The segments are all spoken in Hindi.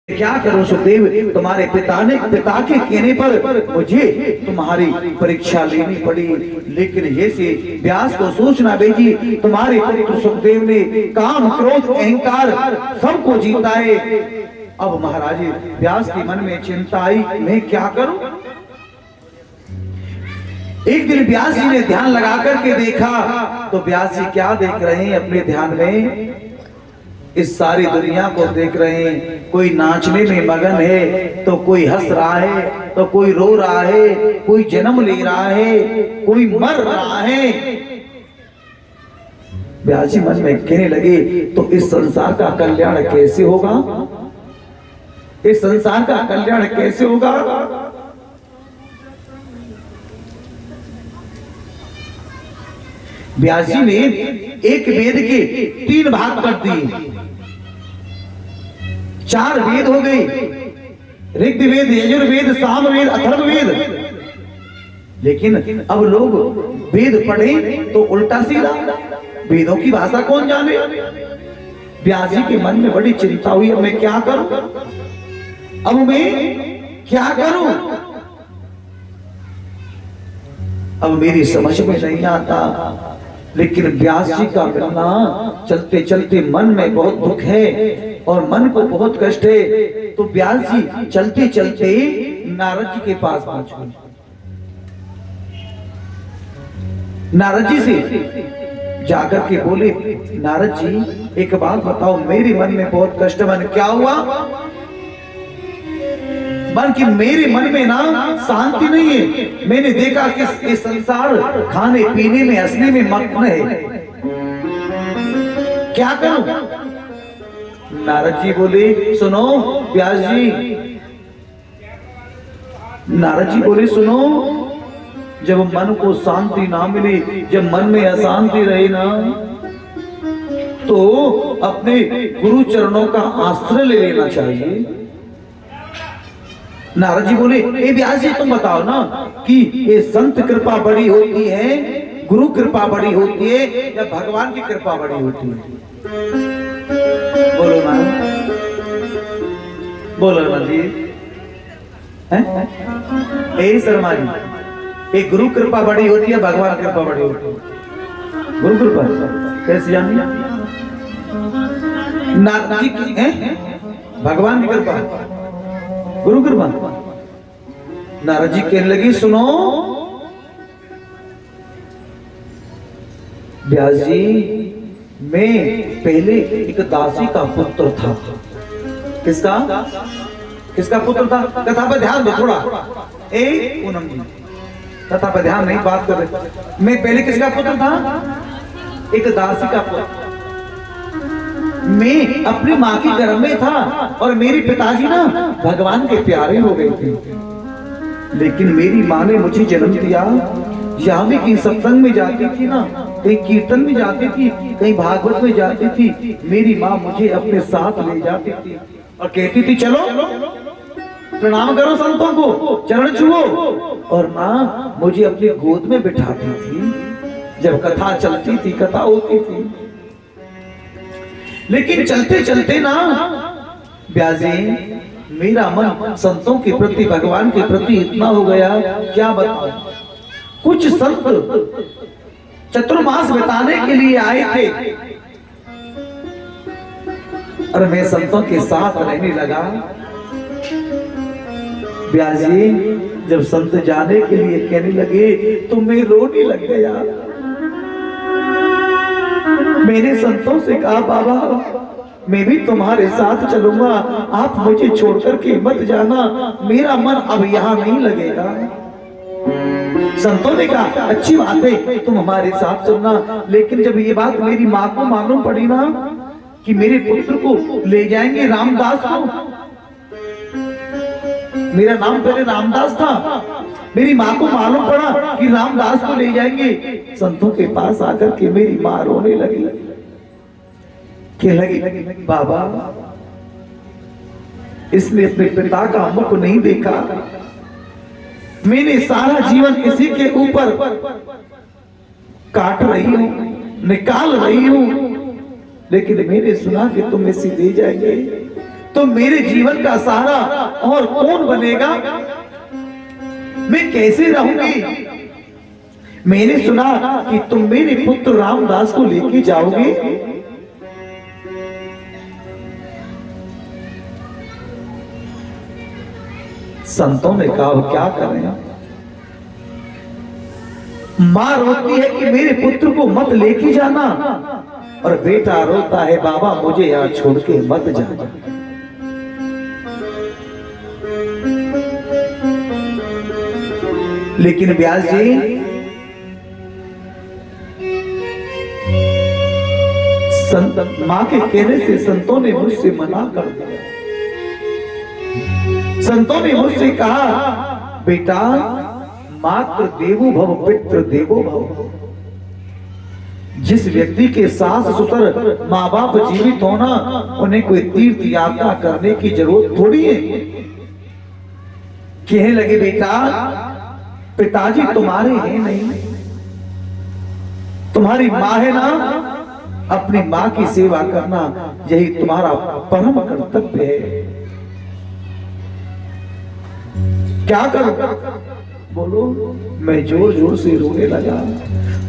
क्या करूं सुखदेव, तुम्हारे पिता के कहने पर मुझे तुम्हारी परीक्षा लेनी पड़ी। लेकिन ये से व्यास को सूचना भेजी, तुम्हारे पुत्र सुखदेव ने काम क्रोध अहंकार सबको जीता है। अब महाराज व्यास के मन में चिंता आई, मैं क्या करूं। एक दिन व्यास जी ने ध्यान लगा करके देखा तो व्यास जी क्या देख रहे हैं अपने ध्यान में, इस सारी दुनिया को देख रहे हैं। कोई नाचने में मगन है तो कोई हंस रहा है तो कोई रो रहा है, कोई जन्म ले रहा है कोई मर रहा है। व्यास जी मन में कहने लगे तो इस संसार का कल्याण कैसे होगा, इस संसार का कल्याण कैसे होगा। व्यास जी ने एक वेद के 3 भाग कर दिए, 4 वेद हो गए, ऋग्वेद यजुर्वेद सामवेद अथर्ववेद। लेकिन अब लोग वेद पढ़े तो उल्टा सीधा, वेदों की भाषा कौन जाने। व्यास जी के मन में बड़ी चिंता हुई, अब मैं क्या करूं, अब मैं क्या करूं, अब मेरी समझ में नहीं आता। लेकिन व्यास जी का मिलना चलते चलते मन में बहुत दुख है और मन को बहुत कष्ट है। तो व्यास जी चलते चलते नारद जी के पास पहुंचे। नारद जी से जाकर के बोले, नारद जी एक बात बताओ, मेरे मन में बहुत कष्ट है। मन क्या हुआ, मन की मेरे मन में ना शांति नहीं है। मैंने देखा कि ये संसार खाने पीने में हंसने में मग्न है, क्या करूं। नारद जी बोले सुनो व्यास जी, नारद जी बोले सुनो, जब मन को शांति ना मिले, जब मन में अशांति रहे ना, तो अपने गुरु चरणों का आश्रय ले लेना चाहिए। नारद जी बोले ए व्यास जी तुम बताओ ना कि ये संत कृपा बड़ी होती है, गुरु कृपा बड़ी होती है या भगवान की कृपा बड़ी होती है। बोलो ना, बोलो ना जी, ए शर्मा जी, ये गुरु कृपा बड़ी होती है भगवान कृपा बड़ी होती है। गुरु कृपा कैसे जानी, नारद जी की भगवान की कृपा, गुरु कृपा। नारद जी कहने लगी सुनो व्यास जी, मैं पहले एक दासी का पुत्र था। किसका किसका पुत्र था, कथा पर ध्यान दो थोड़ा। पूनम जी कथा पर ध्यान नहीं बात कर रहे। मैं पहले किसका पुत्र था, एक दासी का पुत्र। मैं अपनी माँ की गर्भ में था और मेरे पिताजी ना भगवान के प्यारे हो गए थे। लेकिन मेरी माँ ने मुझे जन्म दिया, यहाँ भी कहीं सत्संग में जाती थी ना, कहीं कीर्तन में जाती थी, कहीं भागवत में जाती थी। मेरी माँ मुझे अपने साथ ले जाती थी और कहती थी चलो प्रणाम करो संतों को, चरण छुओ। और माँ मुझे अपनी गोद में बिठाती थी जब कथा चलती थी, कथा होती थी। लेकिन चलते चलते ना व्यास जी, मेरा मन संतों के प्रति भगवान के प्रति इतना हो गया, क्या बताऊं। कुछ संत चतुर्मास बिताने के लिए आए थे और मैं संतों के साथ रहने लगा। व्यास जी जब संत जाने के लिए कहने लगे तो मैं रोने लग गया। मैंने संतों से कहा बाबा मैं भी तुम्हारे साथ चलूंगा, आप मुझे छोड़कर के मत जाना, मेरा मन अब यहाँ नहीं लगेगा। संतों ने कहा अच्छी बात है तुम हमारे साथ चलना। लेकिन जब ये बात मेरी माँ को मालूम पड़ी ना कि मेरे पुत्र को ले जाएंगे रामदास को, मेरा नाम पहले रामदास था, मेरी माँ को मालूम पड़ा कि रामदास को ले जाएंगे, संतों के पास आकर के मेरी माँ रोने लगी। क्या लगी बाबा इसने अपने पिता का मुख नहीं देखा, मैंने सारा जीवन इसी के ऊपर काट रही हूं, निकाल रही हूं, लेकिन मैंने सुना कि तुम इसे ले जाएंगे। तो मेरे जीवन का सहारा और कौन बनेगा? मैं कैसे रहूंगी? मैंने सुना कि तुम मेरे पुत्र रामदास को लेके जाओगे। संतों ने कहा क्या करें? मां रोती है कि मेरे पुत्र को मत लेके जाना, और बेटा रोता है बाबा मुझे यहां छोड़ के मत जाना। लेकिन व्यास जी, मां के कहने से संतों ने मुझसे मना कर दिया। संतों ने मुझसे कहा बेटा मातृ देवो भव पितृ देवो भव। जिस व्यक्ति के सास ससुर माँ बाप जीवित होना, उन्हें कोई तीर्थ यात्रा करने की जरूरत थोड़ी है। कहने लगे बेटा पिताजी तुम्हारे हैं नहीं, तुम्हारी माँ है ना, अपनी माँ की सेवा करना यही तुम्हारा परम कर्तव्य है। क्या करूं? बोलो। मैं जोर जोर से रोने लगा,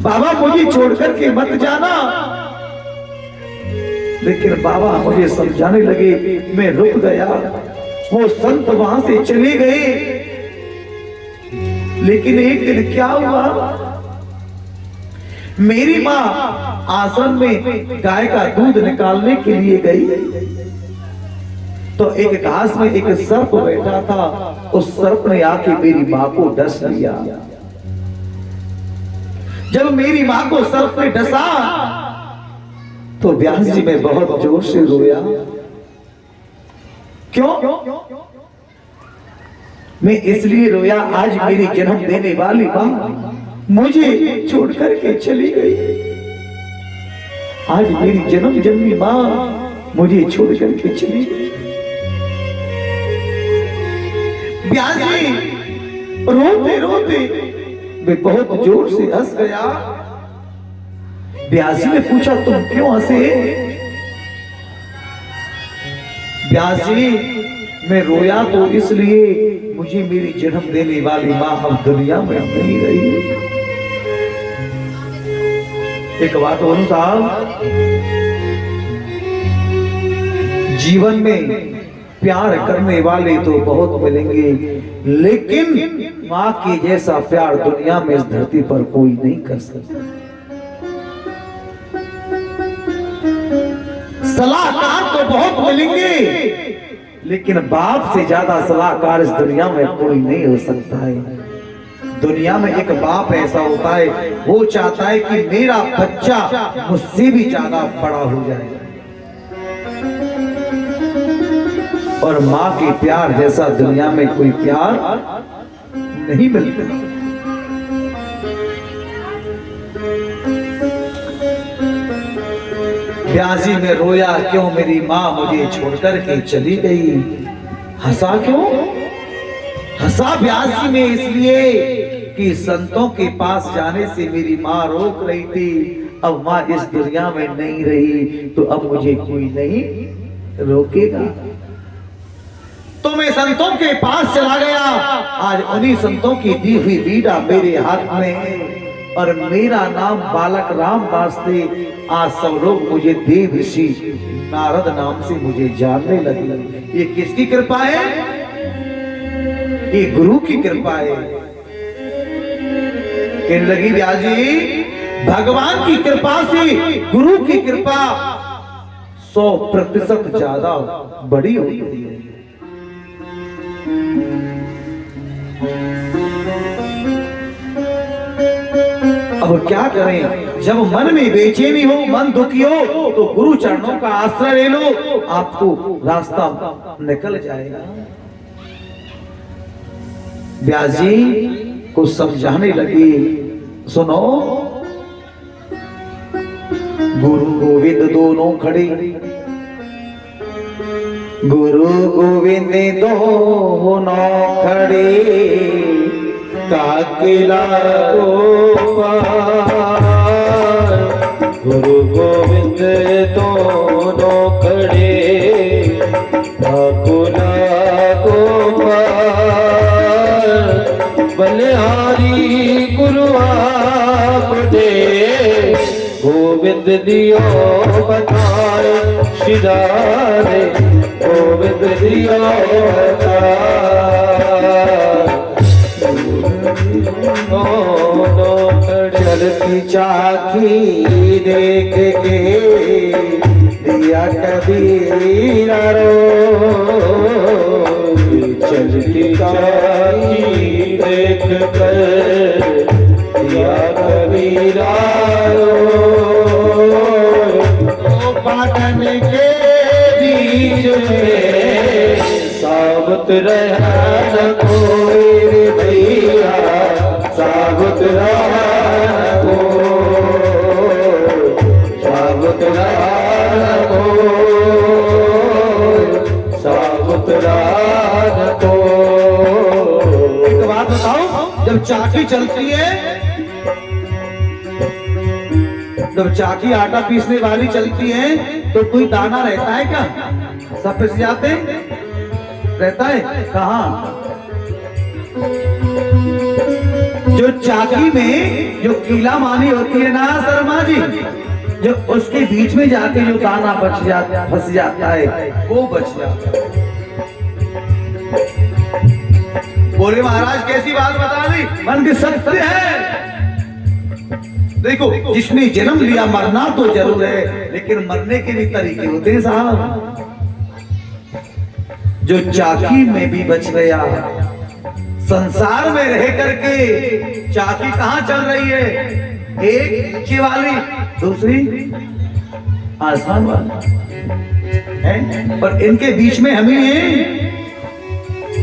बाबा मुझे छोड़कर के मत जाना। लेकिन बाबा मुझे समझाने लगे, मैं रुक गया। वो संत वहां से चले गए। लेकिन एक दिन क्या हुआ, मेरी मां आश्रम में गाय का दूध निकालने के लिए गई, तो एक घास में एक सर्प बैठा था। उस सर्प ने आके मेरी मां को डस लिया। जब मेरी मां को सर्प ने डसा तो व्यास जी मैं बहुत जोर से रोया। क्यों? मैं इसलिए रोया, आज मेरी जन्म देने वाली मां मुझे छोड़ करके चली गई। आज मेरी जन्म जन्मी मां मुझे छोड़ करके चली गई। व्यास जी रोते रोते मैं बहुत जोर से हंस गया। व्यास जी ने पूछा तुम क्यों हंसे? व्यास जी मैं रोया तो इसलिए मुझे मेरी जन्म देने वाली मां अब दुनिया में नहीं रही। एक बात बोलूं साहब, जीवन में प्यार करने वाले तो बहुत मिलेंगे, लेकिन मां के जैसा प्यार दुनिया में इस धरती पर कोई नहीं कर सकता। सलाहकार तो बहुत मिलेंगे, लेकिन बाप से ज्यादा सलाहकार इस दुनिया में कोई नहीं हो सकता है। दुनिया में एक बाप ऐसा होता है, वो चाहता है कि मेरा बच्चा मुझसे भी ज्यादा बड़ा हो जाए, और माँ के प्यार जैसा दुनिया में कोई प्यार नहीं मिलता। व्यास जी में रोया क्यों, मेरी माँ मुझे छोड़कर के चली गई। हंसा क्यों? हंसा व्यास जी में इसलिए कि संतों के पास जाने से मेरी माँ रोक रही थी। अब माँ इस दुनिया में नहीं रही तो अब मुझे कोई नहीं रोकेगा। तो मैं संतों के पास चला गया। आज उन्हीं संतों की दी हुई बीड़ा मेरे हाथ में है, और मेरा नाम बालक रामदास थे। आज सब लोग मुझे देव ऋषि नारद नाम से मुझे जानने लगे। ये किसकी कृपा है? ये गुरु की कृपा है। कहने लगी व्यास जी भगवान की कृपा से गुरु की कृपा 100% ज्यादा बड़ी होती है। अब क्या करें, जब मन में बेचैनी हो, मन दुखी हो, तो गुरु चरणों का आश्रय ले लो, आपको रास्ता निकल जाएगा। व्यास जी को समझाने लगी, सुनो गुरु गोविंद दोनों खड़े, गुरु गोविंद दोनों खड़े, काकिला गोपाल। गुरु गोविंद दोनों खड़े, दियो बताए सिधारे, गोविंद दियो चलती चाकी देख के दिया कबीरा रो, चलती चाकी देख कर दिया कबीरा रो। पाटन के बीच में साबुत रहना कोई रे भैया, साबुत रहना साबुत रहना साबुत रहना। एक बात बताओ, जब चाकी चलती है, जब चाकी आटा पीसने वाली चलती है तो कोई दाना रहता है क्या? सब पिस जाते रहता है कहाँ? जो चाकी में जो कीला मानी होती है ना शर्मा जी, जो उसके बीच में जाके जो दाना बच जाता फंस जाता है वो बच जाता है। बोले महाराज कैसी बात बता दी? मन के सत्य है। देखो, जिसने जन्म लिया मरना तो जरूर है, लेकिन मरने के भी तरीके होते हैं साहब। जो चाकी में भी बच गया, संसार में रह करके चाकी कहां चल रही है? एक नीचे वाली, दूसरी आसमान वाली है, पर इनके बीच में हम ही हैं।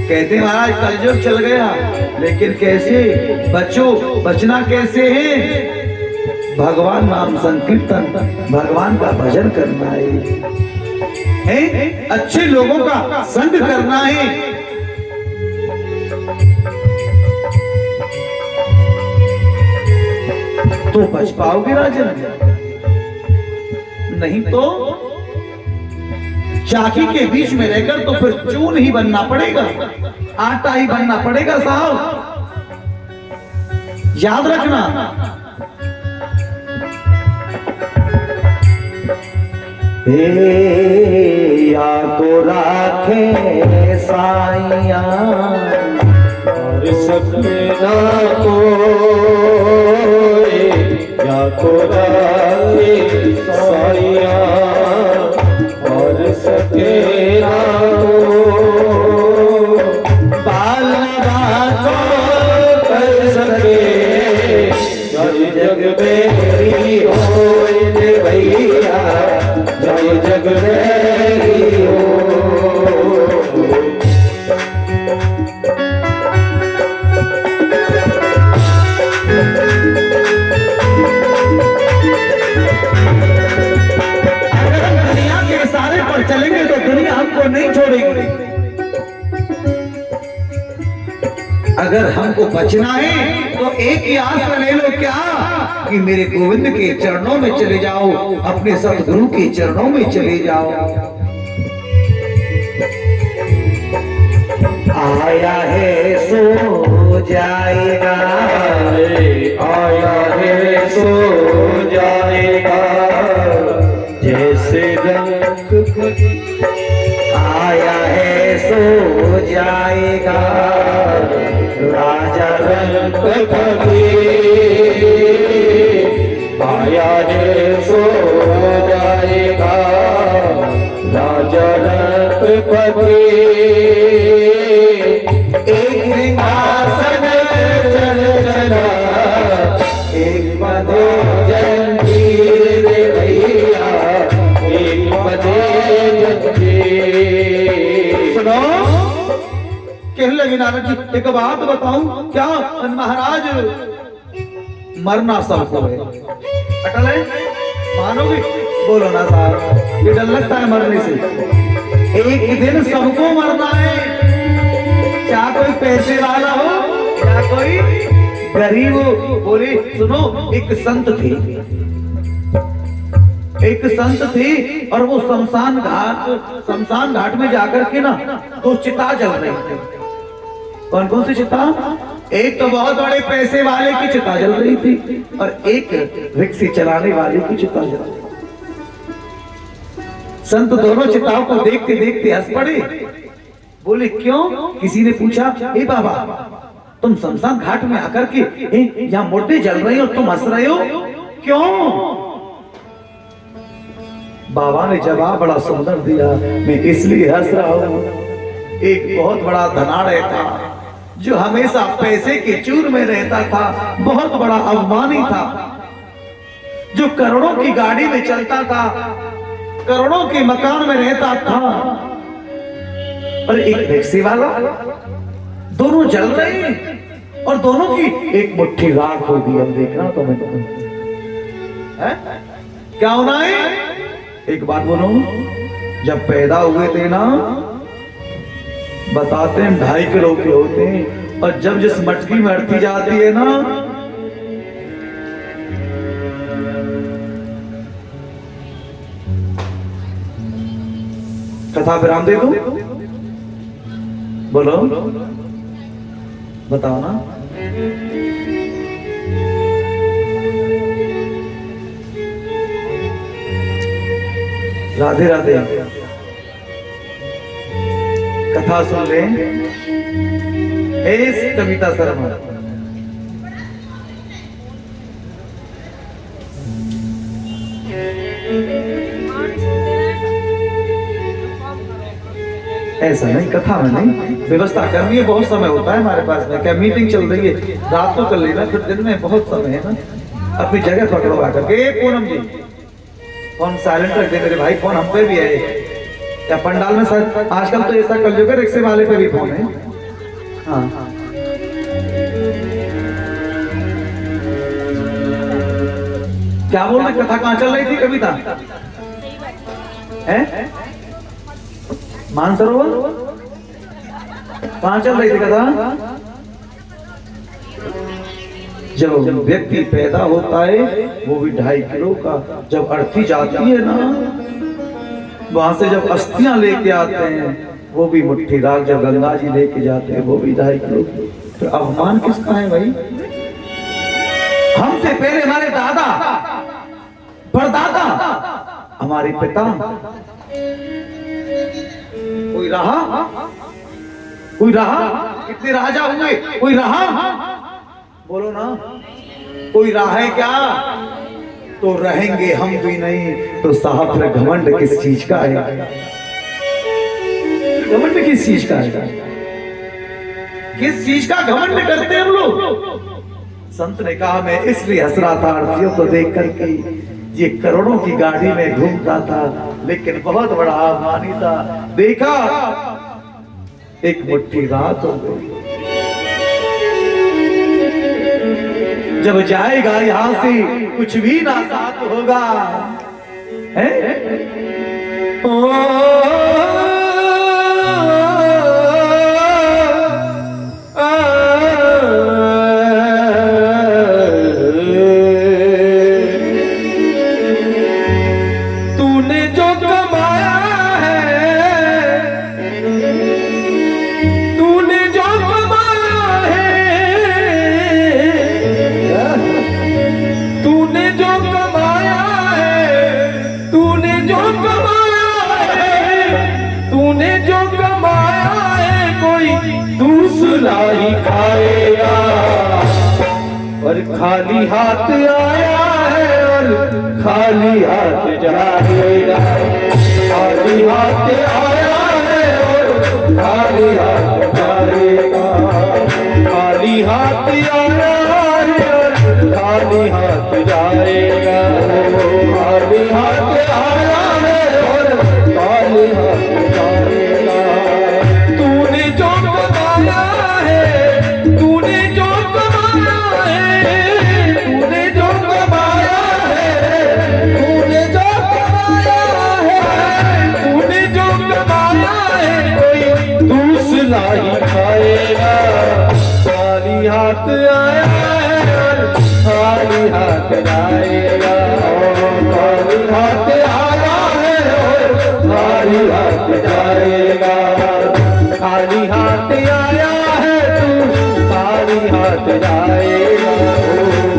कहते महाराज कलयुग चल गया, लेकिन कैसे बचो? बचना कैसे है? भगवान नाम संकीर्तन, भगवान का भजन करना है, अच्छे लोगों का संग करना है। तो बच पाओगे राजन, नहीं तो चाकी के बीच में रहकर तो फिर चून ही बनना पड़ेगा, आटा ही बनना पड़ेगा साहब, याद रखना। या तो राखे साइया और सपना को, या तो राखे साइया और सकेला को, पालना को कर सके जग जग मेरी हो भैया, जय जग मेरी हो। अगर हम दुनिया के इशारे पर चलेंगे तो दुनिया हमको नहीं छोड़ेगी। अगर हमको बचना है तो एक ही आस ले लो क्या, कि मेरे गोविंद के चरणों में चले जाओ, अपने सतगुरु के चरणों में चले जाओ। आया है सो जाएगा, आया है सो जाएगा, जैसे रंग आया है सो जाएगा, राजा रंग आया है सो जाएगा, राजा रंग एक सिंहासन चल चला, एक बधे जंजीर भैया, एक बधे जंजीर। सुनो, कहने लगे नारद जी, एक बात बताऊं क्या? महाराज मरना सबको है, अटल है, मानोगे? बोलो ना साहब, ये डर लगता है मरने से। एक दिन सबको मरना है, क्या कोई पैसे वाला हो या कोई गरीब हो। बोले सुनो, एक संत थे, एक संत थे और वो शमशान घाट में जाकर के ना तो चिता जल रही थी। कौन कौन सी चिता? एक तो बहुत बड़े पैसे वाले की चिता जल रही थी और एक रिक्शे चलाने वाले की चिता जल रही थी। संत दोनों चिताओं को देखते देखते हंस पड़े। बोले क्यों? किसी ने पूछा, ए बाबा तुम शमशान घाट में आकर के यहाँ मुर्दे जल रहे हो और तुम हंस रहे हो, क्यों? बाबा ने जवाब बड़ा सुंदर दिया, मैं इसलिए हंस रहा हूं, एक बहुत बड़ा धनाढ़ था जो हमेशा पैसे के चूर में रहता था, बहुत बड़ा अभिमानी था, जो करोड़ों की गाड़ी में चलता था, करोड़ों के मकान में रहता था, और एक रिक्शे वाला, दोनों जल रहे हैं और दोनों की एक मुट्ठी राख होगी। अब देखना तो मैं क्या होना है? एक बात बोलो, जब पैदा हुए थे ना, बताते हैं 2.5 किलो के होते हैं, और जब जिस मटकी में अड़ती जाती है ना, कथा विराम दे दो, बोलो बताओ ना। राधे राधे, कथा सुन ले। इस कविता शर्मा ऐसा नहीं, कथा में नहीं, व्यवस्था करनी है, बहुत समय होता है हमारे पास में, क्या मीटिंग चल रही है, रात को कर लेना, फिर दिन में बहुत समय है ना, अपनी जगह पकड़ो आकर के। पूनम जी फोन साइलेंट रख दे मेरे भाई, फोन हम पे भी है, या पंडाल में सर आजकल तो ऐसा कर लो, रिक्शे वाले पे भी फोन है। हाँ क्या बोल रहे, कथा कहाँ चल रही थी? कविता है मानसरोवर कहाँ चल रही थी कथा? जब व्यक्ति पैदा होता है वो भी 2.5 किलो का, जब अर्थी जाती है ना, वहां से जब अस्थियां लेके आते हैं वो भी मुट्ठी राख, जब गंगा जी लेके जाते हैं वो भी 2.5 किलो। तो अभिमान किसका है भाई? हमसे पहले हमारे दादा परदादा, हमारे पिता, कोई रहा? कोई रहा? कितने राजा हुए, कोई रहा? बोलो ना, कोई रहा है क्या? तो रहेंगे हम भी नहीं, तो साहब फिर घमंड किस चीज का है? घमंड किस चीज का है? किस चीज का घमंड करते हैं हम लोग? संत ने कहा, मैं इसलिए हंस रहा था अर्थियों को देख करके, ये करोड़ों की गाड़ी में घूमता था लेकिन बहुत बड़ा अभिमानी था, देखा एक मुट्ठी रात हो गई, जब जाएगा यहां से कुछ भी ना साथ होगा, है? ही खाएगा, और खाली हाथ आया है और खाली हाथ जाएगा, खाली हाथ आया है और खाली हाथ जाएगा, खाली हाथ आया है और खाली हाथ जाएगा, खाली हाथ आया है और खाली हाथ जाएगा। तूने जो कमाया है, तूने जो कमाया है, तूने जो कमाया है, तूने जो कमाया है, तूने जो कमाया है, कोई दूसरा ही खाएगा। खाली हाथ आया है और खाली हाथ जाएगा, खाली हाथ आया है और खाली हाथ जाएगा, खाली हाथ आया है तू, खाली खाली हाथ जाएगा।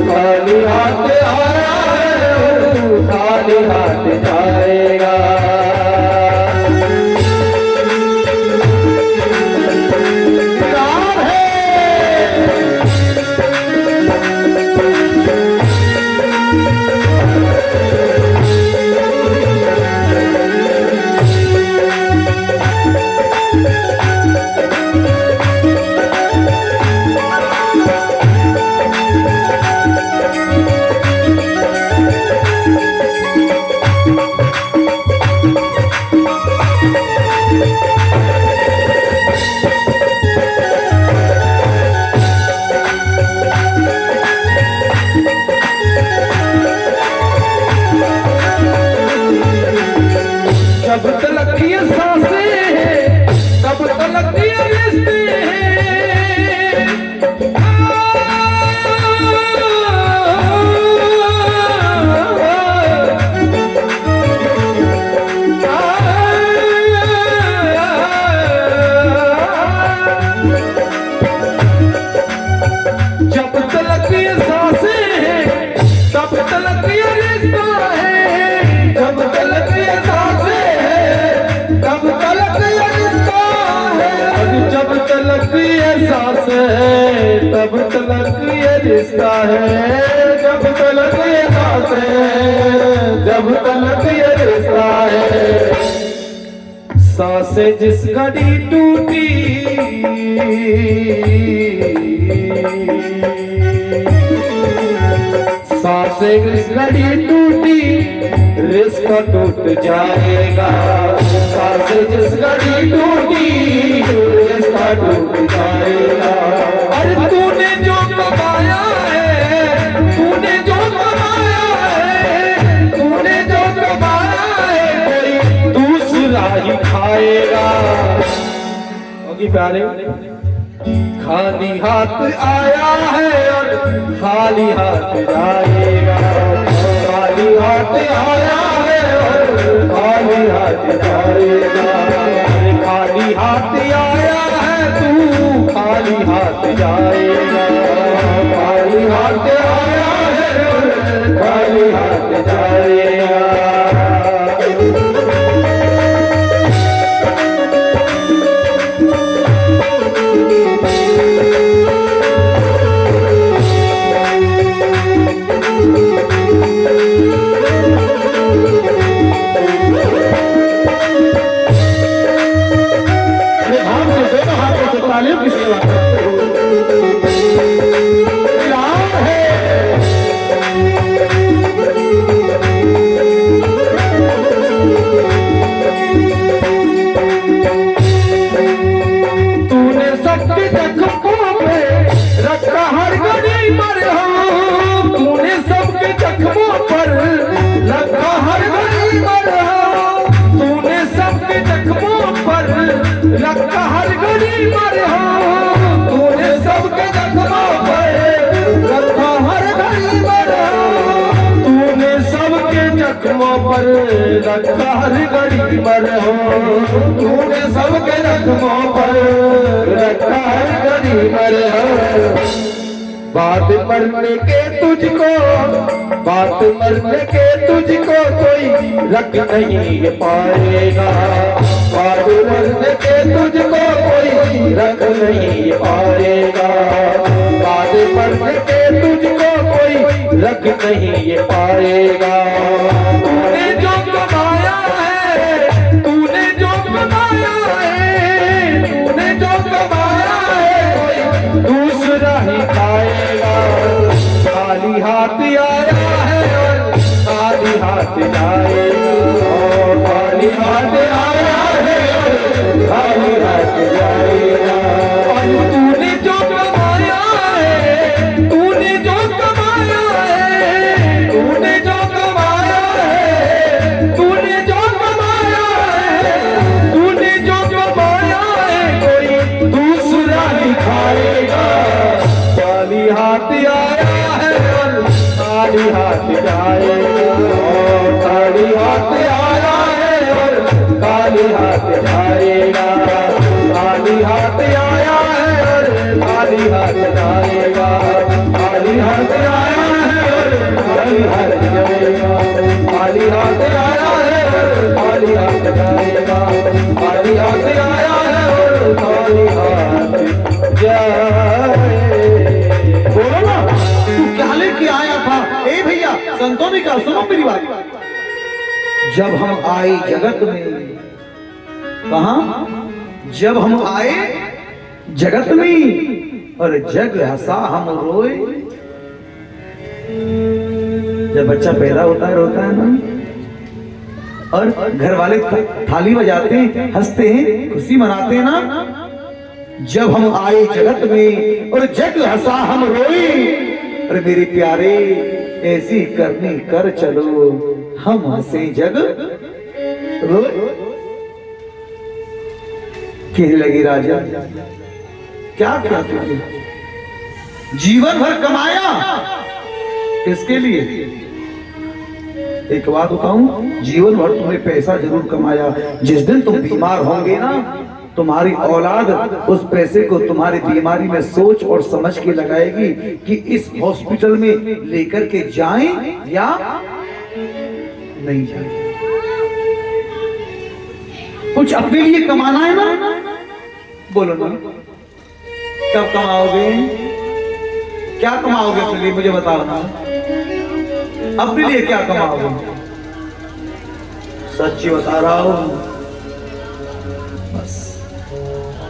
खाली हाथ आया है, खाली हाथ जाएगा। प्यार है जब तलक ये सांसें हैं तब तलक ये रिश्ते हैं। जब तलक ये सांसें हैं तब तलक ये रिश्ता है। जब तलक ये तब तलक ये रिश्ता है। जब तलक ये सांस है तब तलक ये रिश्ता है। जब तलक ये सांस है जब तलक ये रिश्ता है। सांसें जिस घड़ी टूटी सांसें जिस घड़ी टूटी रिश्ता टूट जाएगा। सांसें जिस घड़ी टूटी रिश्ता टूट जाएगा। अरे तूने जो कमाया है, तूने जो कमाया है, तूने जो कमाया है कोई दूसरा ही खाएगा। होगी प्यारे, खाली हाथ आया है और खाली हाथ जाएगा। खाली हाथ आया है और खाली हाथ जाएगा। खाली हाथ आया है तू खाली हाथ जाएगा। खाली हाथ आया है और खाली हाथ जाएगा। तालियों की सेवा तूने सबके जख्मों पे रखा हर घड़ी पर हो। तूने सबके जख्मों पर रखा हर घड़ी पर हो। तूने सबके जख्मों पर रखा हर घड़ी पर हो। तूने सबके जख्मों पर रखा हर घड़ी पर हो। तूने सबके जख्मों पर रखा हर घड़ी पर हो। तूने सबके जख्मों पर रखा हर घड़ी पर हो। बात मरने के तुझको, बात मरने के तुझको कोई रख नहीं पाएगा। बात मरने के तुझको कोई रख नहीं पाएगा। बात मरने के तुझको कोई रख नहीं पाएगा। तूने जो कमाया है, तूने जो कमाया है, तूने जो कमाया है कोई दूसरा ही खाएगा। खाली हाथ आया है और खाली हाथ जाएगा। खाली हाथ आया है और खाली हाथ जाएगा। और तूने जो कमाया है, तूने जो कमाया है, तूने जो कमाया है, तूने जो कमाया है, तूने जो कमाया है कोई दूसरा ही खाएगा। खाली हाथ आया है और खाली हाथ जाएगा। खाली हाथ आया है और खाली हाथ जाएगा। खाली हाथ आया है और खाली हाथ जाएगा, खाली हाथ आया है और खाली हाथ जाएगा, खाली हाथ आया है और खाली हाथ जाएगा, खाली हाथ आया है और खाली हाथ जाएगा। बोलो ना, तू क्या लेके आया था? ए भैया, संतों ने कहा सुनो मेरी बात। जब हम आए जगत में, कहा? जब हम आए जगत में और जग हंसा हम रोए। जब बच्चा पैदा होता है रोता है ना, और घर वाले थाली बजाते हैं, हंसते हैं, खुशी मनाते हैं ना। जब हम आए जगत में और जग हंसा हम रोए। अरे मेरे प्यारे, ऐसी करनी कर चलो, हम हंसे जग रोए। कहने लगी राजा, क्या क्या तुझे जीवन भर कमाया इसके लिए? एक बात बताऊं, जीवन भर तुमने पैसा जरूर कमाया, जिस दिन तुम बीमार होंगे ना, तुम्हारी औलाद उस पैसे को तुम्हारी बीमारी में सोच और समझ के लगाएगी कि इस हॉस्पिटल में लेकर के जाएं या नहीं जाएं। कुछ अपने लिए कमाना है ना, बोलो ना, कब कमाओगे? क्या कमाओगे अपने लिए, मुझे बताओ ना। अपने लिए क्या कमाओगे? सच्ची बता रहा हूं, बस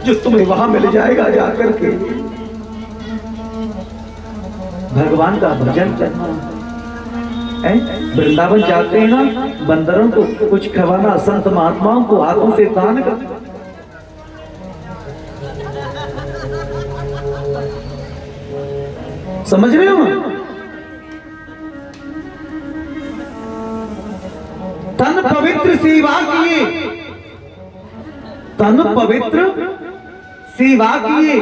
जो तुम्हें वहां मिल जाएगा जाकर के भगवान का भजन करना। वृंदावन जाते हैं ना, बंदरों को कुछ खवाना, संत महात्माओं को हाथों से दान करना। समझ रहे हो? तन पवित्र सेवा किए, तन पवित्र सेवा किए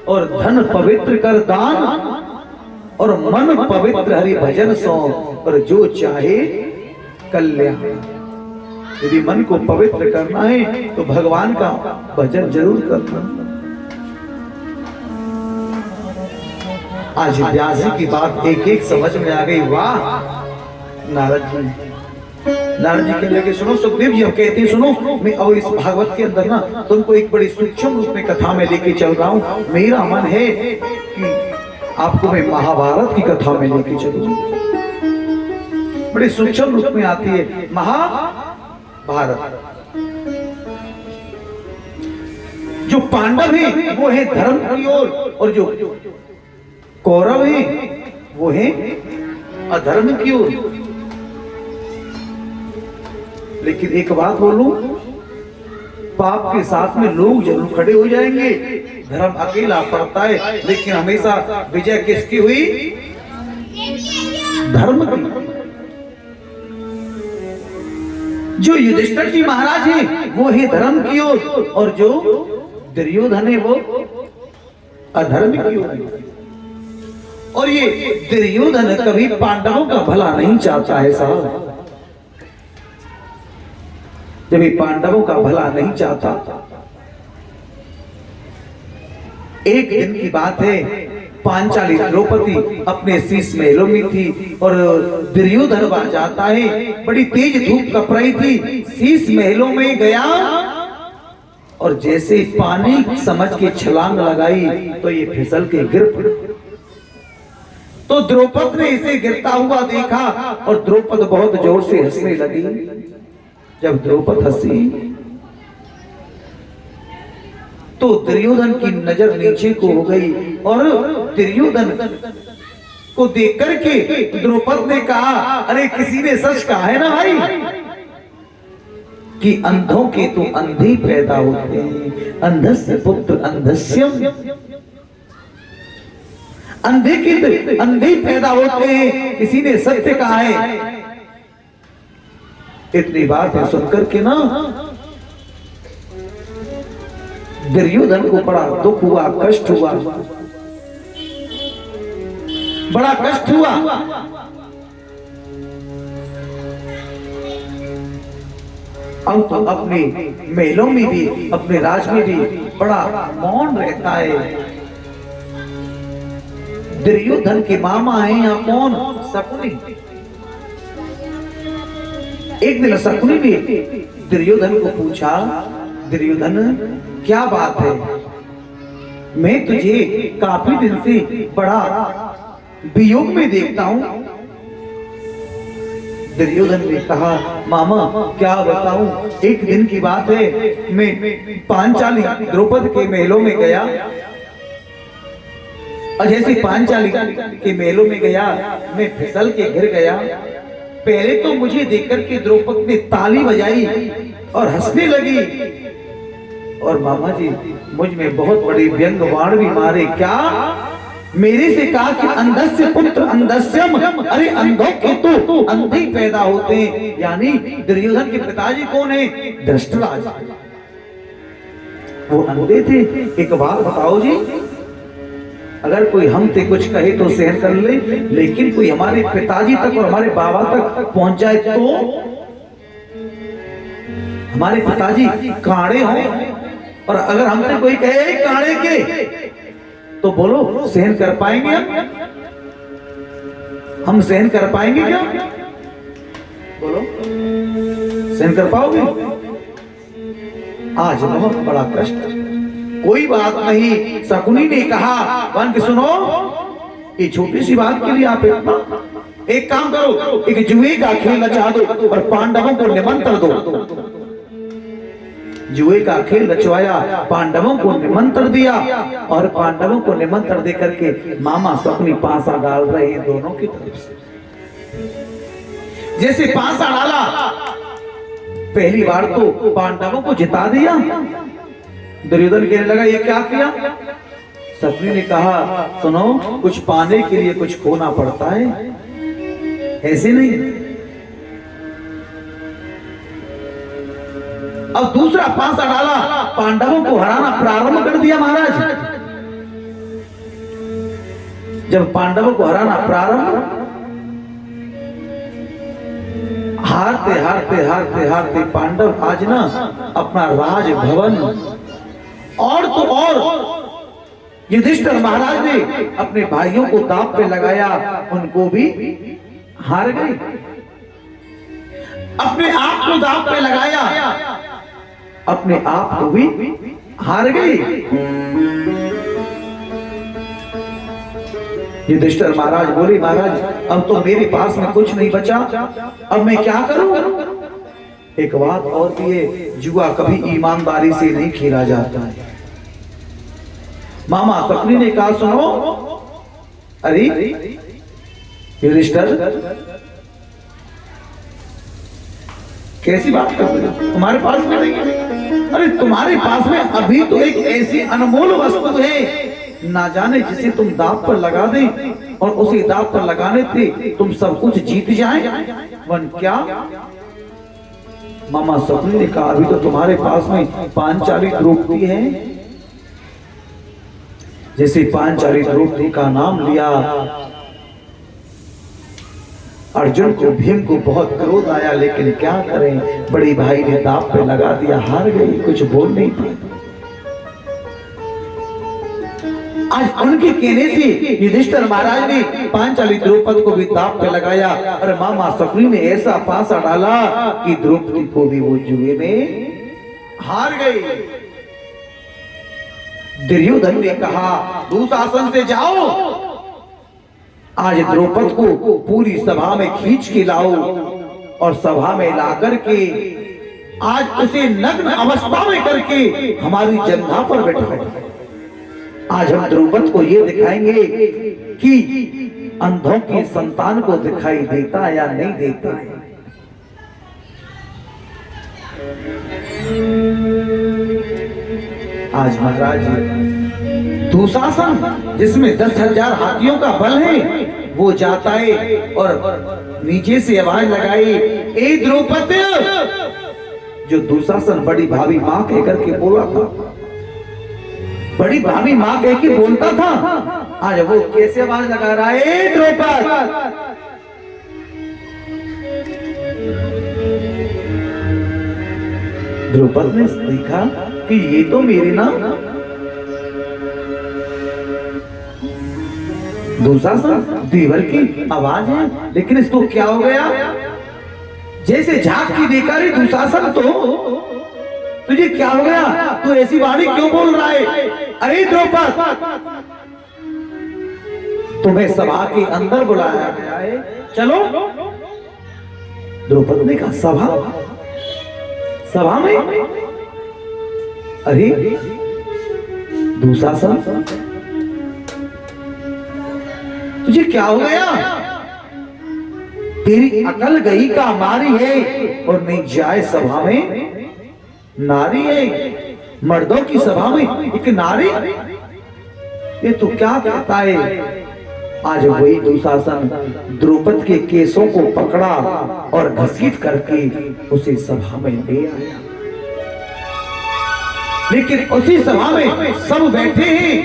और धन पवित्र कर दान और मन पवित्र हरि भजन सो, और जो चाहे कल्याण। यदि मन को पवित्र करना है तो भगवान का भजन जरूर करना। आज व्यास जी की बात एक एक समझ में आ गई। वाह नारद जी, नारद जी कहने लगे, सुनो सुखदेव जी, हम कहते हैं सुनो, मैं और इस भागवत के अंदर ना तुमको एक बड़ी सूक्ष्म रूप में कथा में लेके चल रहा हूँ। मेरा मन है कि आपको मैं महाभारत की कथा में लेके चलूं। बड़ी सूक्ष्म रूप में आती है महाभारत। जो पांडव है वो है धर्म की ओर, और जो कौरव है वो है अधर्म की ओर। लेकिन एक बात बोलूं, पाप के साथ में लोग जरूर खड़े हो जाएंगे। धर्म अकेला पड़ता है, लेकिन हमेशा विजय किसकी हुई? धर्म की। जो युधिष्ठिर जी महाराज है वो है धर्म की ओर, और जो दुर्योधन है वो अधर्म की ओर। और ये दुर्योधन कभी पांडवों का भला नहीं चाहता है साहब। जब ये पांडवों का भला नहीं चाहता, एक दिन की बात है, पांचाली द्रौपदी अपने शीश महलों में थी और दुर्योधन वहां जाता है। बड़ी तेज धूप कप रही थी, शीश महलों में गया और जैसे पानी समझ के छलांग लगाई तो ये फिसल के गिर पड़ा। तो द्रौपद ने इसे गिरता हुआ देखा और द्रौपद बहुत जोर से हंसने लगी। जब द्रौपद हंसी तो दुर्योधन की नजर नीचे को हो गई और दुर्योधन को देख करके द्रौपद ने कहा, अरे किसी ने सच कहा है ना भाई कि अंधों के तो अंधे पैदा होते हैं, अंधस्य पुत्र अंधस्यम। अंधे के तो अंधे पैदा होते हैं, किसी ने सत्य कहा है। इतनी बात है सुनकर के ना दुर्योधन को बड़ा दुख हुआ, कष्ट हुआ, बड़ा कष्ट हुआ। अब तो अपने महलों में भी, अपने राज में भी बड़ा मौन रहता है। दुर्योधन के मामा है यहाँ कौन? शकुनी। एक दिन शकुनी ने दुर्योधन को पूछा, दुर्योधन क्या बात है, मैं तुझे काफी दिन से बड़ा वियोग में देखता हूं। दुर्योधन ने कहा, मामा क्या बताऊं, एक दिन की बात है, मैं पांचाली द्रौपदी के महलों में गया, और जैसे पांचाली के महलों में गया मैं फिसल के गिर गया। पहले तो मुझे देखकर के द्रौपदी ने ताली बजाई और हंसने लगी, और मामा जी मुझ में बहुत बड़ी व्यंग बाण भी मारे। क्या? मेरे से कहा कि अंधस्य पुत्र अंधस्यम, अरे अंधों के तो अंधे ही पैदा होते हैं। यानी दुर्योधन के पिताजी कौन है? धृतराज। वो अंधे थे। एक बात बताओ जी, अगर कोई हम से कुछ कहे तो सहन कर ले, लेकिन कोई हमारे पिताजी तक और हमारे बाबा तक पहुंच जाए तो? हमारे पिताजी कांड़े हों और अगर हमसे कोई कहे कांड़े के, तो बोलो सहन कर पाएंगे हम सहन कर पाएंगे क्या? बोलो सहन कर पाओगे? आज बहुत बड़ा कष्ट। कोई बात नहीं, शकुनी ने कहा, वन के सुनो, ये छोटी सी बात के लिए आप एक काम करो, एक जुए का खेल रचा दो और पांडवों को निमंत्रण दो। जुए का खेल रचवाया, पांडवों को निमंत्रण दिया, और पांडवों को निमंत्रण देकर के मामा शकुनी पासा डाल रहे हैं दोनों की तरफ से। जैसे पासा डाला, पहली बार तो पांडवों को जिता दिया। दुर्योधन कहने लगा, ये क्या किया? शकुनी ने कहा, सुनो, कुछ पाने के लिए कुछ खोना पड़ता है, ऐसे नहीं। अब दूसरा पासा डाला, पांडवों को हराना प्रारंभ कर दिया महाराज। जब पांडवों को हराना प्रारंभ, हारते हारते हारते हारते पांडव आज ना अपना राज भवन और तो और युधिष्ठिर महाराज ने अपने भाइयों को दांव पे लगाया, उनको भी हार गए। अपने आप को दांव पे लगाया, अपने आप को भी हार गई। युधिष्ठिर महाराज बोले, महाराज अब तो मेरे पास में कुछ नहीं बचा, अब मैं क्या करूं? एक बात और भी है, जुआ कभी ईमानदारी से नहीं खेला जाता है। मामा शकुनी ने कहा, सुनो, अरे युधिष्ठिर कैसी बात कर रहे हो? तुम्हारे पास में नहीं है? अरे तुम्हारे पास में अभी तो एक ऐसी अनमोल वस्तु है, ना जाने जिसे तुम दांव पर लगा दे और उसे दांव पर लगाने से तुम सब कुछ जीत जाए। वन क्या? मामा शकुनी ने कहा, अभी तो तुम्हारे पास में पांचाली द्रौपदी है। जैसे पांचाली द्रौपदी का नाम लिया, अर्जुन को, भीम को बहुत क्रोध आया, लेकिन क्या करें, बड़ी भाई ने दांव पे लगा दिया, हार गई, कुछ बोल नहीं पाए। आज उनके कहने से युधिष्ठिर महाराज ने पांचाली द्रौपदी को भी दांव पे लगाया, और मामा शकुनी ने ऐसा पासा डाला कि द्रौपदी को भी वो जुए में हार गई। दुर्योधन ने कहा, दुशासन से जाओ, आज द्रौपदी को पूरी सभा में खींच के लाओ, और सभा में लाकर के आज उसे नग्न अवस्था में करके हमारी जंघा पर बैठाओ। आज हम द्रौपदी को ये दिखाएंगे कि अंधों की संतान को दिखाई देता या नहीं देता है। आज महाराज दुशासन, जिसमें 10,000 हाथियों का बल है, वो जाता है और नीचे से आवाज लगाई, ए द्रौपदी। जो दुशासन बड़ी भाभी मां कह करके बोला था, बड़ी भाभी मां कह के बोलता था, आज वो कैसे आवाज लगा रहा है, ए द्रौपदी। द्रौपद ने देखा कि ये तो मेरे ना दुशासन देवर की आवाज है, लेकिन इसको क्या हो गया? जैसे झांक की देखा रे दुशासन, तो तुझे क्या हो गया? तू ऐसी वाणी क्यों बोल रहा है? अरे द्रौपद, तुम्हें सभा के अंदर बुलाया गया है, चलो। द्रौपद ने कहा सभा? सभा में? अरे दुशासन, तुझे क्या हो गया? तेरी अकल गई का मारी है, और नहीं जाए सभा में? नारी है, मर्दों की सभा में एक नारी? ये तू क्या कहता है? आज वही दुशासन द्रौपद के केसों को पकड़ा और घसीट करके उसे सभा में ले आया। लेकिन उसी सभा में सब बैठे हैं,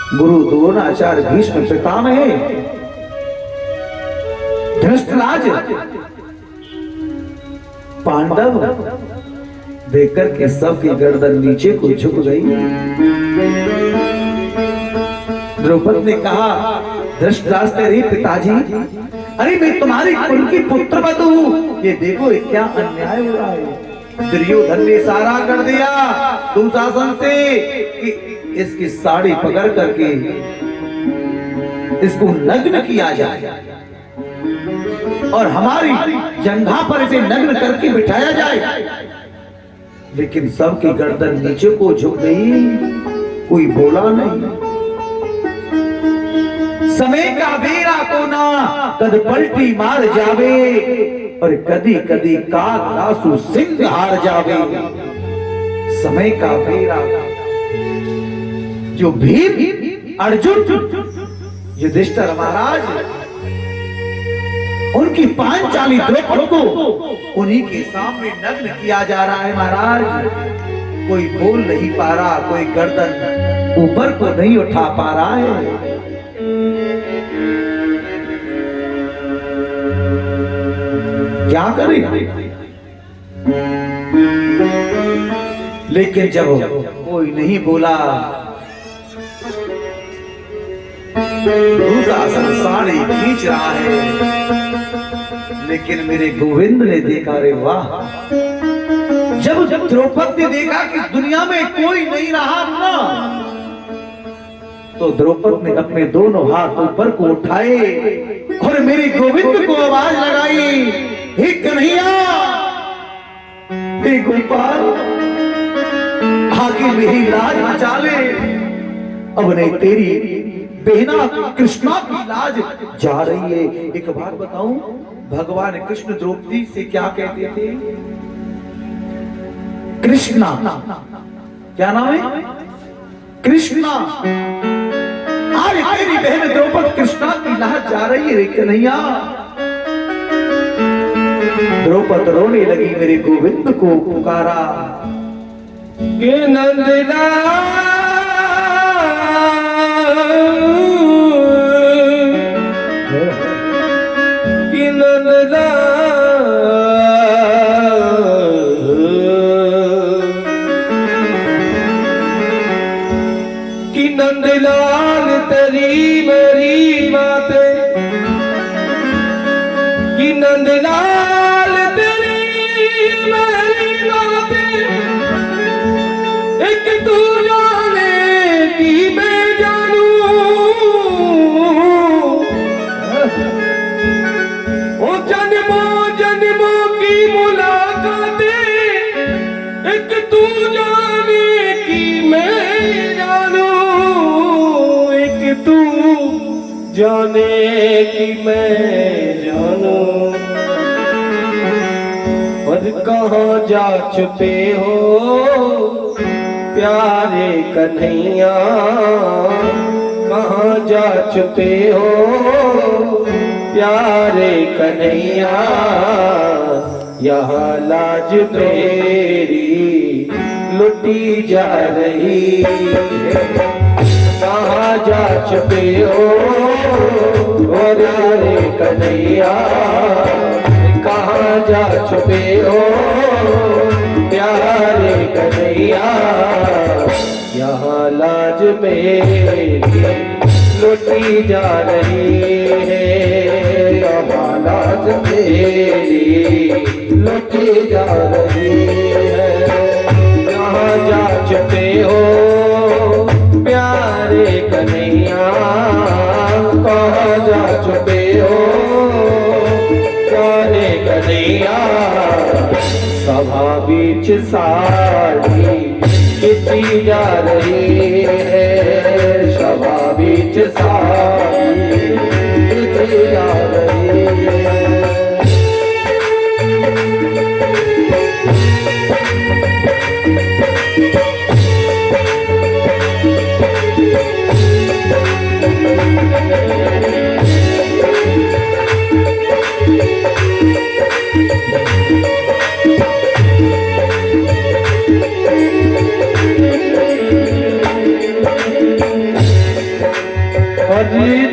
गुरु द्रोणाचार्य, भीष्म पितामह, धृतराज, पांडव। देखकर के सबकी गर्दन नीचे को झुक गई। द्रौपद ने कहा धृतराष्ट्र, अरे पिताजी, अरे मैं तुम्हारी कुल की पुत्र हूँ, ये देखो ये क्या अन्याय हो रहा है। दुर्योधन ने सारा कर दिया दुशासन से कि इसकी साड़ी पकड़ करके इसको नग्न किया जाए और हमारी जंघा पर इसे नग्न करके बिठाया जाए। लेकिन सबकी गर्दन नीचे को झुक गई, कोई बोला नहीं। समय का बेरा को ना कद पलटी मार जावे, और कदी कदी काग रासु सिंह हार जावे। समय का बेरा, जो भीम, अर्जुन, युधिष्ठिर महाराज, उनकी पांचाली द्रौपद को उन्हीं के सामने नग्न किया जा रहा है महाराज। कोई बोल नहीं पा रहा, कोई गर्दन ऊपर को नहीं उठा पा रहा है। क्या करें? लेकिन जब कोई नहीं बोला, दुशासन साड़ी खींच रहा है। लेकिन मेरे गोविंद ने देखा, रे वाह, जब द्रौपद ने देखा कि दुनिया में कोई नहीं रहा ना, तो द्रौपद ने अपने दोनों हाथ ऊपर को उठाए और मेरे गोविंद को आवाज लगाई, हे कन्हैया, हे गोपाल, आगे मेरी लाज बचा ले। अब नहीं तेरी बहना कृष्णा की लाज जा रही है। एक बात बताऊं, भगवान कृष्ण द्रौपदी से क्या कहते थे? कृष्णा, क्या नाम है? कृष्णा। आज तेरी बहन द्रौपद कृष्णा की लाज जा रही है रे कन्हैया। द्रौपद रोने लगी, मेरे गोविंद को पुकारा के नंदलाल, कि नंदलाल, कि नंदलाल तेरी मेरी बातें, कि नंदलाल तेरी मेरी बातें, एक तू जाने की मैं जानूं, ओ जन्मों जन्मों की मुलाकातें, एक तू जाने की मैं जानूं, एक तू जाने की मैं जानूं। और कहाँ जा छुपे हो प्यारे कन्हैया, कहाँ जा छुपे हो प्यारे कन्हैया, यहाँ लाज मेरी लुटी जा रही है। कहाँ जा छुपे हो प्यारे कन्हैया, कहाँ जा छुपे हो प्यारे कन्हैया यहाँ लाज मेरी लुटी जा रही है, यहाँ लाज मेरी लुटी जा रही है। कहाँ जा चुके हो प्यारे कन्हैया, कहाँ जा चुके हो प्यारे कन्हैया। सभा बीच साड़ी खिंची जा रही है, सभा बीच साड़ी खिंची जा रही है।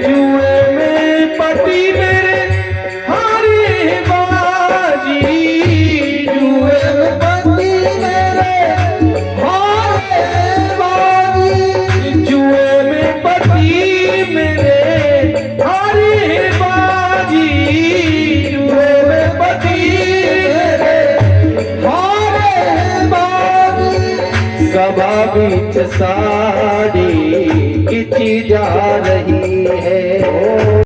जुए में पति मेरे हारे बाजी, जुए में पति मेरे हारे बाजी, जुए में पति मेरे हारे बाजी, जुए में पति मेरे हारे बाजी। सभा बीच साड़ी खिंची जा रही है,